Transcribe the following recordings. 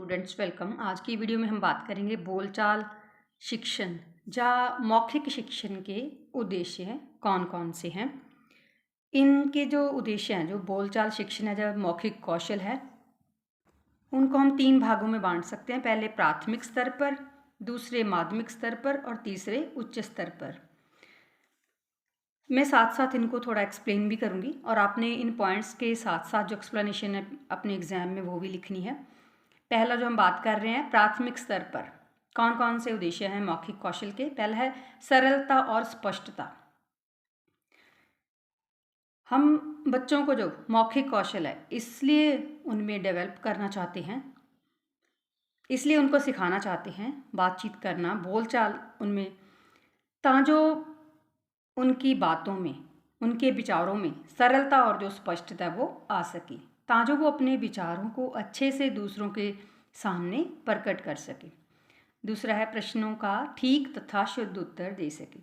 Students welcome. आज की video में हम बात करेंगे बोलचाल शिक्षण या मौखिक शिक्षण के उद्देश्य हैं कौन कौन से हैं। इनके जो उद्देश्य हैं, जो बोलचाल शिक्षण है, जो मौखिक कौशल है, उनको हम 3 भागों में बांट सकते हैं। पहले प्राथमिक स्तर पर, दूसरे माध्यमिक स्तर पर और तीसरे उच्च स्तर पर। मैं साथ साथ इनको थोड़ा एक्सप्लेन भी करूँगी और आपने इन पॉइंट्स के साथ साथ जो एक्सप्लेनेशन है अपने एग्जाम में वो भी लिखनी है। पहला जो हम बात कर रहे हैं प्राथमिक स्तर पर कौन कौन से उद्देश्य हैं मौखिक कौशल के। पहला है सरलता और स्पष्टता। हम बच्चों को जो मौखिक कौशल है इसलिए उनमें डेवलप करना चाहते हैं, इसलिए उनको सिखाना चाहते हैं बातचीत करना, बोलचाल उनमें, ताजो उनकी बातों में, उनके विचारों में सरलता और जो स्पष्टता वो आ सके, ताजो वो अपने विचारों को अच्छे से दूसरों के सामने प्रकट कर सके। दूसरा है प्रश्नों का ठीक तथा शुद्ध उत्तर दे सके।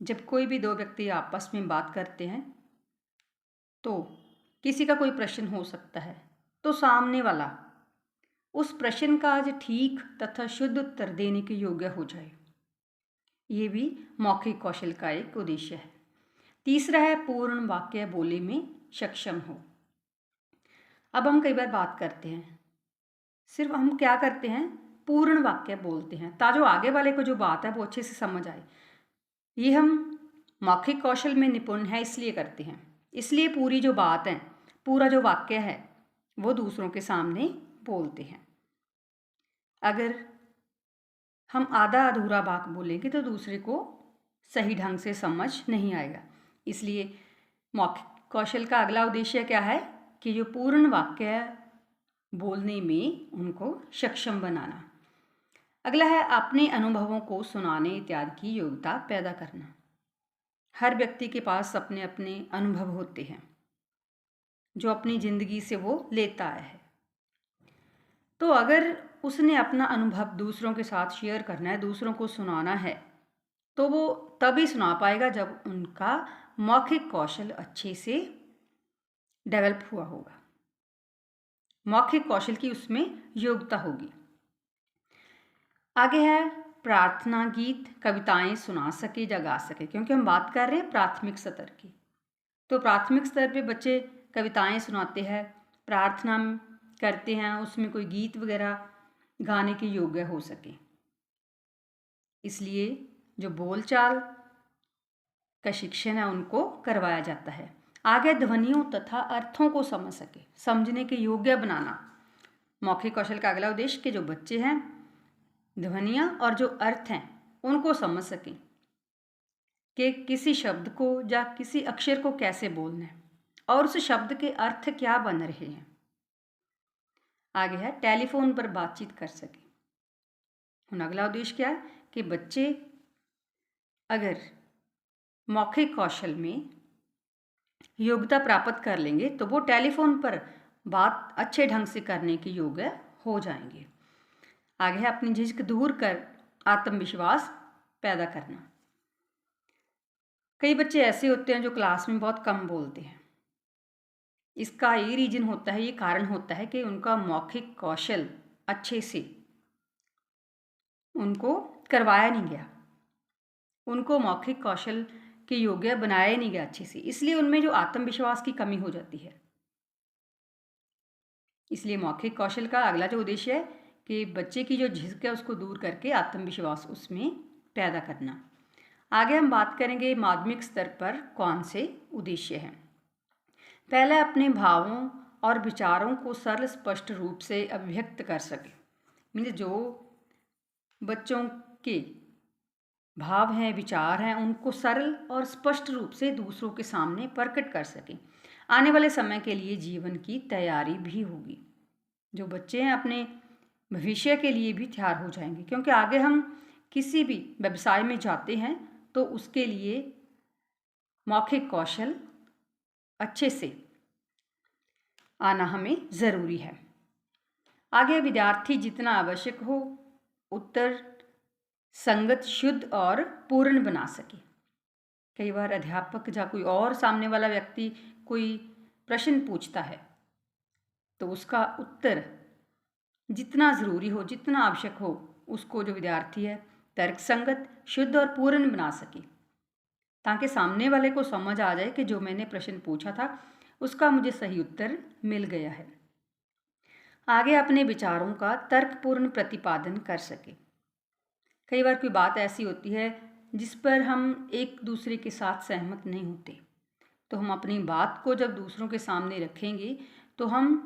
जब कोई भी दो व्यक्ति आपस में बात करते हैं तो किसी का कोई प्रश्न हो सकता है, तो सामने वाला उस प्रश्न का आज ठीक तथा शुद्ध उत्तर देने के योग्य हो जाए, ये भी मौखिक कौशल का एक उद्देश्य है। तीसरा है पूर्ण वाक्य बोले में सक्षम हो। अब हम कई बार बात करते हैं, सिर्फ हम क्या करते हैं, पूर्ण वाक्य बोलते हैं ताकि आगे वाले को जो बात है वो अच्छे से समझ आए। ये हम मौखिक कौशल में निपुण है इसलिए करते हैं, इसलिए पूरी जो बात है, पूरा जो वाक्य है वो दूसरों के सामने बोलते हैं। अगर हम आधा अधूरा वाक्य बोलेंगे तो दूसरे को सही ढंग से समझ नहीं आएगा। इसलिए मौखिक कौशल का अगला उद्देश्य क्या है कि जो पूर्ण वाक्य बोलने में उनको सक्षम बनाना। अगला है अपने अनुभवों को सुनाने इत्यादि की योग्यता पैदा करना। हर व्यक्ति के पास अपने अपने अनुभव होते हैं जो अपनी ज़िंदगी से वो लेता आया है, तो अगर उसने अपना अनुभव दूसरों के साथ शेयर करना है, दूसरों को सुनाना है, तो वो तभी सुना पाएगा जब उनका मौखिक कौशल अच्छे से डेवलप हुआ होगा, मौखिक कौशल की उसमें योग्यता होगी। आगे है प्रार्थना गीत कविताएं सुना सके या गा सके, क्योंकि हम बात कर रहे हैं प्राथमिक स्तर की। तो प्राथमिक स्तर पे बच्चे कविताएं सुनाते हैं, प्रार्थना करते हैं, उसमें कोई गीत वगैरह गाने के योग्य हो सके। इसलिए जो बोलचाल का शिक्षण है उनको करवाया जाता है। आगे ध्वनियों तथा अर्थों को समझ सके, समझने के योग्य बनाना। मौखिक कौशल का अगला उद्देश्य कि जो बच्चे हैं ध्वनियाँ और जो अर्थ हैं उनको समझ सकें कि किसी शब्द को या किसी अक्षर को कैसे बोलना है और उस शब्द के अर्थ क्या बन रहे हैं। आगे है टेलीफोन पर बातचीत कर सके। अगला उद्देश्य क्या है कि बच्चे अगर मौखिक कौशल में योग्यता प्राप्त कर लेंगे तो वो टेलीफोन पर बात अच्छे ढंग से करने के योग्य हो जाएंगे। आगे है अपनी झिझक दूर कर आत्मविश्वास पैदा करना। कई बच्चे ऐसे होते हैं जो क्लास में बहुत कम बोलते हैं। इसका ये रीज़न होता है, ये कारण होता है कि उनका मौखिक कौशल अच्छे से उनको करवाया नहीं गया, उनको मौखिक कौशल के योग्य बनाया नहीं गया अच्छे से, इसलिए उनमें जो आत्मविश्वास की कमी हो जाती है। इसलिए मौखिक कौशल का अगला जो उद्देश्य है कि बच्चे की जो झिझक है उसको दूर करके आत्मविश्वास उसमें पैदा करना। आगे हम बात करेंगे माध्यमिक स्तर पर कौन से उद्देश्य हैं। पहला अपने भावों और विचारों को सरल स्पष्ट रूप से अभिव्यक्त कर सके। मीन्स जो बच्चों के भाव हैं, विचार हैं, उनको सरल और स्पष्ट रूप से दूसरों के सामने प्रकट कर सकें। आने वाले समय के लिए जीवन की तैयारी भी होगी। जो बच्चे हैं अपने भविष्य के लिए भी तैयार हो जाएंगे, क्योंकि आगे हम किसी भी व्यवसाय में जाते हैं तो उसके लिए मौखिक कौशल अच्छे से आना हमें ज़रूरी है। आगे विद्यार्थी जितना आवश्यक हो उत्तर संगत, शुद्ध और पूर्ण बना सके। कई बार अध्यापक या कोई और सामने वाला व्यक्ति कोई प्रश्न पूछता है तो उसका उत्तर जितना ज़रूरी हो, जितना आवश्यक हो, उसको जो विद्यार्थी है तर्कसंगत, शुद्ध और पूर्ण बना सके, ताकि सामने वाले को समझ आ जाए कि जो मैंने प्रश्न पूछा था उसका मुझे सही उत्तर मिल गया है। आगे अपने विचारों का तर्कपूर्ण प्रतिपादन कर सके। कई बार कोई बात ऐसी होती है जिस पर हम एक दूसरे के साथ सहमत नहीं होते, तो हम अपनी बात को जब दूसरों के सामने रखेंगे तो हम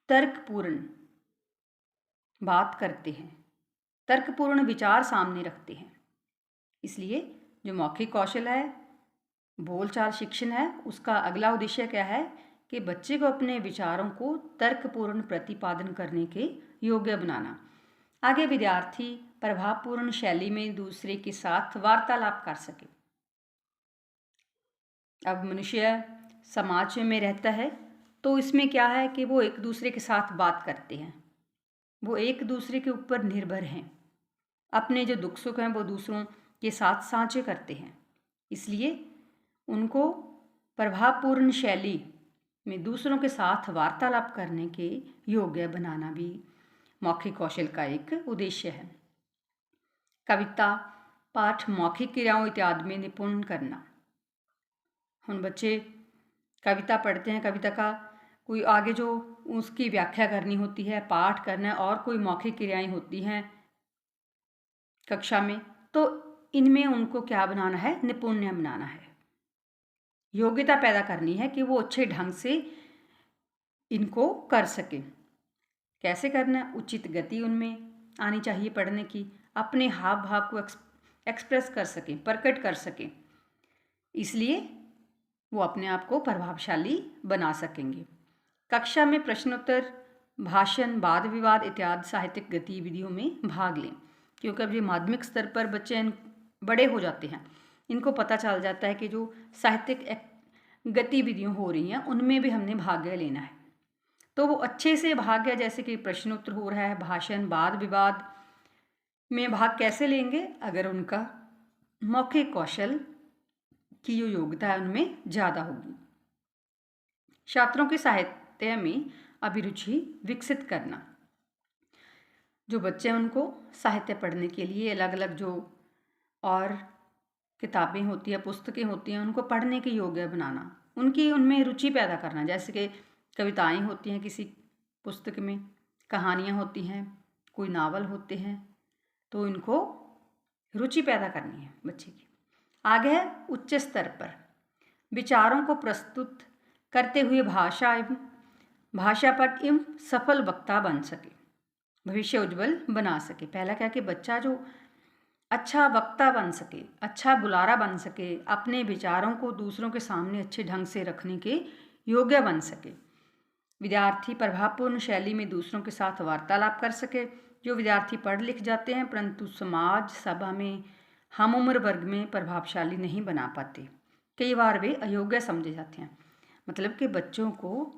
तर्कपूर्ण बात करते हैं, तर्कपूर्ण विचार सामने रखते हैं। इसलिए जो मौखिक कौशल है, बोलचाल शिक्षण है, उसका अगला उद्देश्य क्या है कि बच्चे को अपने विचारों को तर्कपूर्ण प्रतिपादन करने के योग्य बनाना। आगे विद्यार्थी प्रभावपूर्ण शैली में दूसरे के साथ वार्तालाप कर सके। अब मनुष्य समाज में रहता है तो इसमें क्या है कि वो एक दूसरे के साथ बात करते हैं, वो एक दूसरे के ऊपर निर्भर हैं, अपने जो दुख सुख हैं वो दूसरों के साथ साझे करते हैं। इसलिए उनको प्रभावपूर्ण शैली में दूसरों के साथ वार्तालाप करने के योग्य बनाना भी मौखिक कौशल का एक उद्देश्य है। कविता, पाठ, मौखिक क्रियाओं इत्यादि में निपुण करना। हम बच्चे कविता पढ़ते हैं, कविता का कोई आगे जो उसकी व्याख्या करनी होती है, पाठ करना है, और कोई मौखिक क्रियाएं होती हैं कक्षा में, तो इनमें उनको क्या बनाना है, निपुण बनाना है, योग्यता पैदा करनी है कि वो अच्छे ढंग से इनको कर सके। कैसे करना? उचित गति उनमें आनी चाहिए पढ़ने की, अपने हाव भाव को एक्सप्रेस कर सकें, प्रकट कर सकें, इसलिए वो अपने आप को प्रभावशाली बना सकेंगे। कक्षा में प्रश्नोत्तर, भाषण, वाद विवाद इत्यादि साहित्यिक गतिविधियों में भाग लें, क्योंकि अब ये माध्यमिक स्तर पर बच्चे बड़े हो जाते हैं, इनको पता चल जाता है कि जो साहित्यिक गतिविधियाँ हो रही हैं उनमें भी हमने भाग लेना है। तो वो अच्छे से भाग गया, जैसे कि प्रश्नोत्तर हो रहा है, भाषण, वाद विवाद में भाग कैसे लेंगे? अगर उनका मौखिक कौशल की जो योग्यता है उनमें ज़्यादा होगी। छात्रों के साहित्य में अभिरुचि विकसित करना। जो बच्चे हैं उनको साहित्य पढ़ने के लिए अलग अलग जो और किताबें होती हैं, पुस्तकें होती हैं, उनको पढ़ने के योग्य बनाना, उनकी उनमें रुचि पैदा करना। जैसे कि कविताएं होती हैं किसी पुस्तक में, कहानियाँ होती हैं, कोई नावल होते हैं, तो इनको रुचि पैदा करनी है बच्चे की। आगे है उच्च स्तर पर विचारों को प्रस्तुत करते हुए भाषा पर एवं सफल वक्ता बन सके, भविष्य उज्जवल बना सके। पहला क्या कि बच्चा जो अच्छा वक्ता बन सके, अच्छा बुलारा बन सके, अपने विचारों को दूसरों के सामने अच्छे ढंग से रखने के योग्य बन सके। विद्यार्थी प्रभावपूर्ण शैली में दूसरों के साथ वार्तालाप कर सके। जो विद्यार्थी पढ़ लिख जाते हैं परंतु समाज सभा में हम उम्र वर्ग में प्रभावशाली नहीं बना पाते, कई बार वे अयोग्य समझे जाते हैं। मतलब कि बच्चों को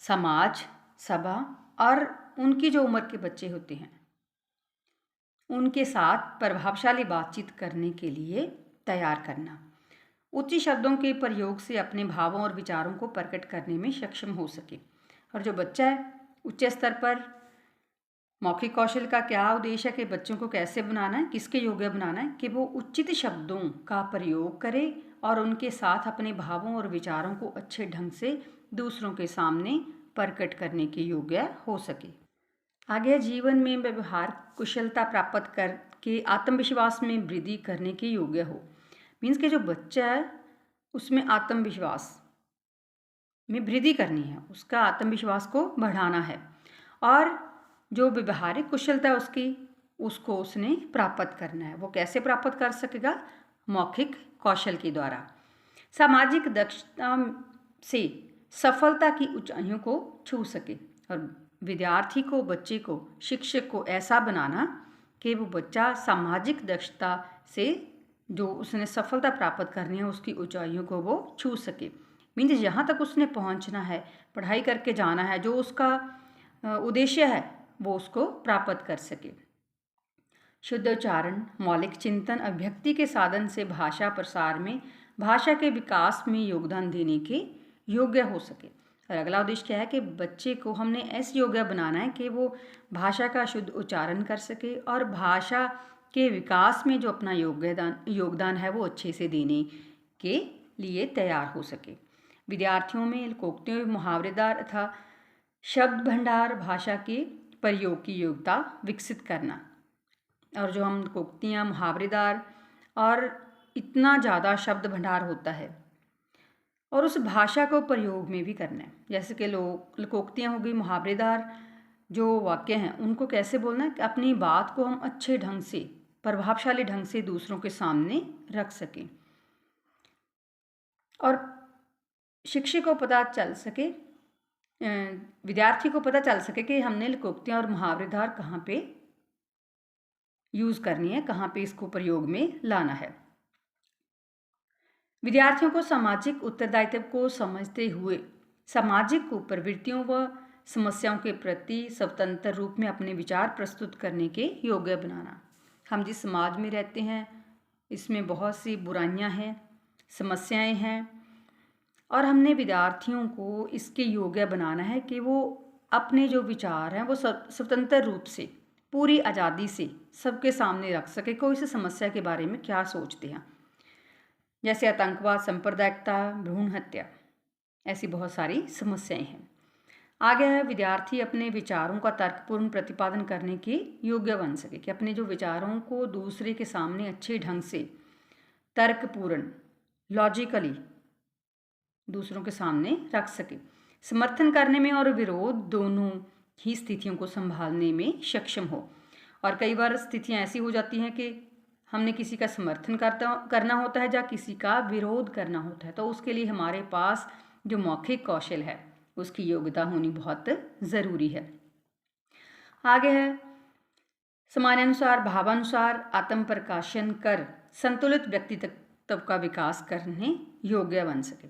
समाज सभा और उनकी जो उम्र के बच्चे होते हैं उनके साथ प्रभावशाली बातचीत करने के लिए तैयार करना, उच्च शब्दों के प्रयोग से अपने भावों और विचारों को प्रकट करने में सक्षम हो सके। और जो बच्चा है उच्च स्तर पर मौखिक कौशल का क्या उद्देश्य है कि बच्चों को कैसे बनाना है, किसके योग्य बनाना है कि वो उचित शब्दों का प्रयोग करे और उनके साथ अपने भावों और विचारों को अच्छे ढंग से दूसरों के सामने प्रकट करने के योग्य हो सके। आगे जीवन में व्यवहार कुशलता प्राप्त करके आत्मविश्वास में वृद्धि करने के योग्य हो। मीन्स कि जो बच्चा है उसमें आत्मविश्वास में वृद्धि करनी है, उसका आत्मविश्वास को बढ़ाना है, और जो व्यवहारिक कुशलता उसको उसने प्राप्त करना है। वो कैसे प्राप्त कर सकेगा? मौखिक कौशल के द्वारा। सामाजिक दक्षता से सफलता की ऊंचाइयों को छू सके। और विद्यार्थी को, बच्चे को, शिक्षक को ऐसा बनाना कि वो बच्चा सामाजिक दक्षता से जो उसने सफलता प्राप्त करनी है उसकी ऊंचाइयों को वो छू सके। मीन्स जहाँ तक उसने पहुँचना है, पढ़ाई करके जाना है, जो उसका उद्देश्य है वो उसको प्राप्त कर सके। शुद्ध उच्चारण, मौलिक चिंतन, अभिव्यक्ति के साधन से भाषा प्रसार में, भाषा के विकास में योगदान देने के योग्य हो सके। और अगला उद्देश्य क्या है कि बच्चे को हमने ऐसे योग्य बनाना है कि वो भाषा का शुद्ध उच्चारण कर सके और भाषा के विकास में जो अपना योगदान है वो अच्छे से देने के लिए तैयार हो सके। विद्यार्थियों में लोकोक्तियों, मुहावरेदार तथा शब्द भंडार भाषा के प्रयोग की योग्यता विकसित करना। और जो हम लोकोक्तियाँ, मुहावरेदार और इतना ज़्यादा शब्द भंडार होता है और उस भाषा को प्रयोग में भी करना है। जैसे कि लोकोक्तियाँ हो गई, मुहावरेदार जो वाक्य हैं उनको कैसे बोलना है कि अपनी बात को हम अच्छे ढंग से, प्रभावशाली ढंग से दूसरों के सामने रख सकें और शिक्षक को पता चल सके, विद्यार्थी को पता चल सके कि हमने लोकोक्तियाँ और मुहावरेदार कहाँ पे यूज़ करनी है, कहाँ पे इसको प्रयोग में लाना है। विद्यार्थियों को सामाजिक उत्तरदायित्व को समझते हुए सामाजिक प्रवृत्तियों व समस्याओं के प्रति स्वतंत्र रूप में अपने विचार प्रस्तुत करने के योग्य बनाना। हम जिस समाज में रहते हैं इसमें बहुत सी बुराइयां हैं, समस्याएं हैं और हमने विद्यार्थियों को इसके योग्य बनाना है कि वो अपने जो विचार हैं वो स्वतंत्र रूप से, पूरी आज़ादी से सबके सामने रख सके। कोई सी समस्या के बारे में क्या सोचते हैं, जैसे आतंकवाद, सांप्रदायिकता, भ्रूण हत्या, ऐसी बहुत सारी समस्याएं हैं। आगे है विद्यार्थी अपने विचारों का तर्कपूर्ण प्रतिपादन करने के योग्य बन सके, कि अपने जो विचारों को दूसरे के सामने अच्छे ढंग से तर्कपूर्ण, लॉजिकली दूसरों के सामने रख सके, समर्थन करने में और विरोध दोनों ही स्थितियों को संभालने में सक्षम हो। और कई बार स्थितियां ऐसी हो जाती हैं कि हमने किसी का समर्थन करना होता है या किसी का विरोध करना होता है, तो उसके लिए हमारे पास जो मौखिक कौशल है उसकी योग्यता होनी बहुत ज़रूरी है। आगे है समानानुसार, भावानुसार आत्म प्रकाशन कर संतुलित व्यक्तित्व का विकास करने योग्य बन सके।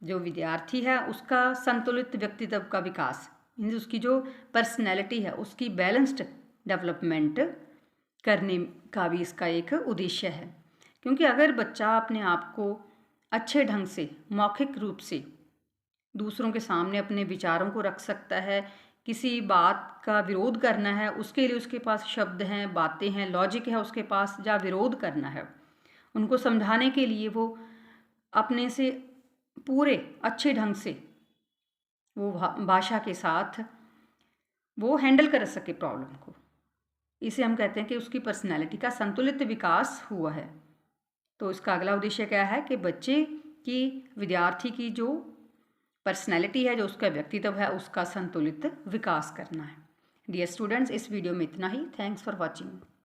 जो विद्यार्थी है उसका संतुलित व्यक्तित्व का विकास, उसकी जो पर्सनैलिटी है उसकी बैलेंस्ड डेवलपमेंट करने का भी इसका एक उद्देश्य है। क्योंकि अगर बच्चा अपने आप को अच्छे ढंग से, मौखिक रूप से दूसरों के सामने अपने विचारों को रख सकता है, किसी बात का विरोध करना है उसके लिए उसके पास शब्द हैं, बातें हैं, लॉजिक है उसके पास, या विरोध करना है उनको समझाने के लिए वो अपने से पूरे अच्छे ढंग से वो भाषा के साथ वो हैंडल कर सके प्रॉब्लम को, इसे हम कहते हैं कि उसकी पर्सनैलिटी का संतुलित विकास हुआ है। तो इसका अगला उद्देश्य क्या है कि बच्चे की, विद्यार्थी की जो पर्सनैलिटी है, जो उसका व्यक्तित्व है, उसका संतुलित विकास करना है। डियर स्टूडेंट्स, इस वीडियो में इतना ही। Thanks for watching.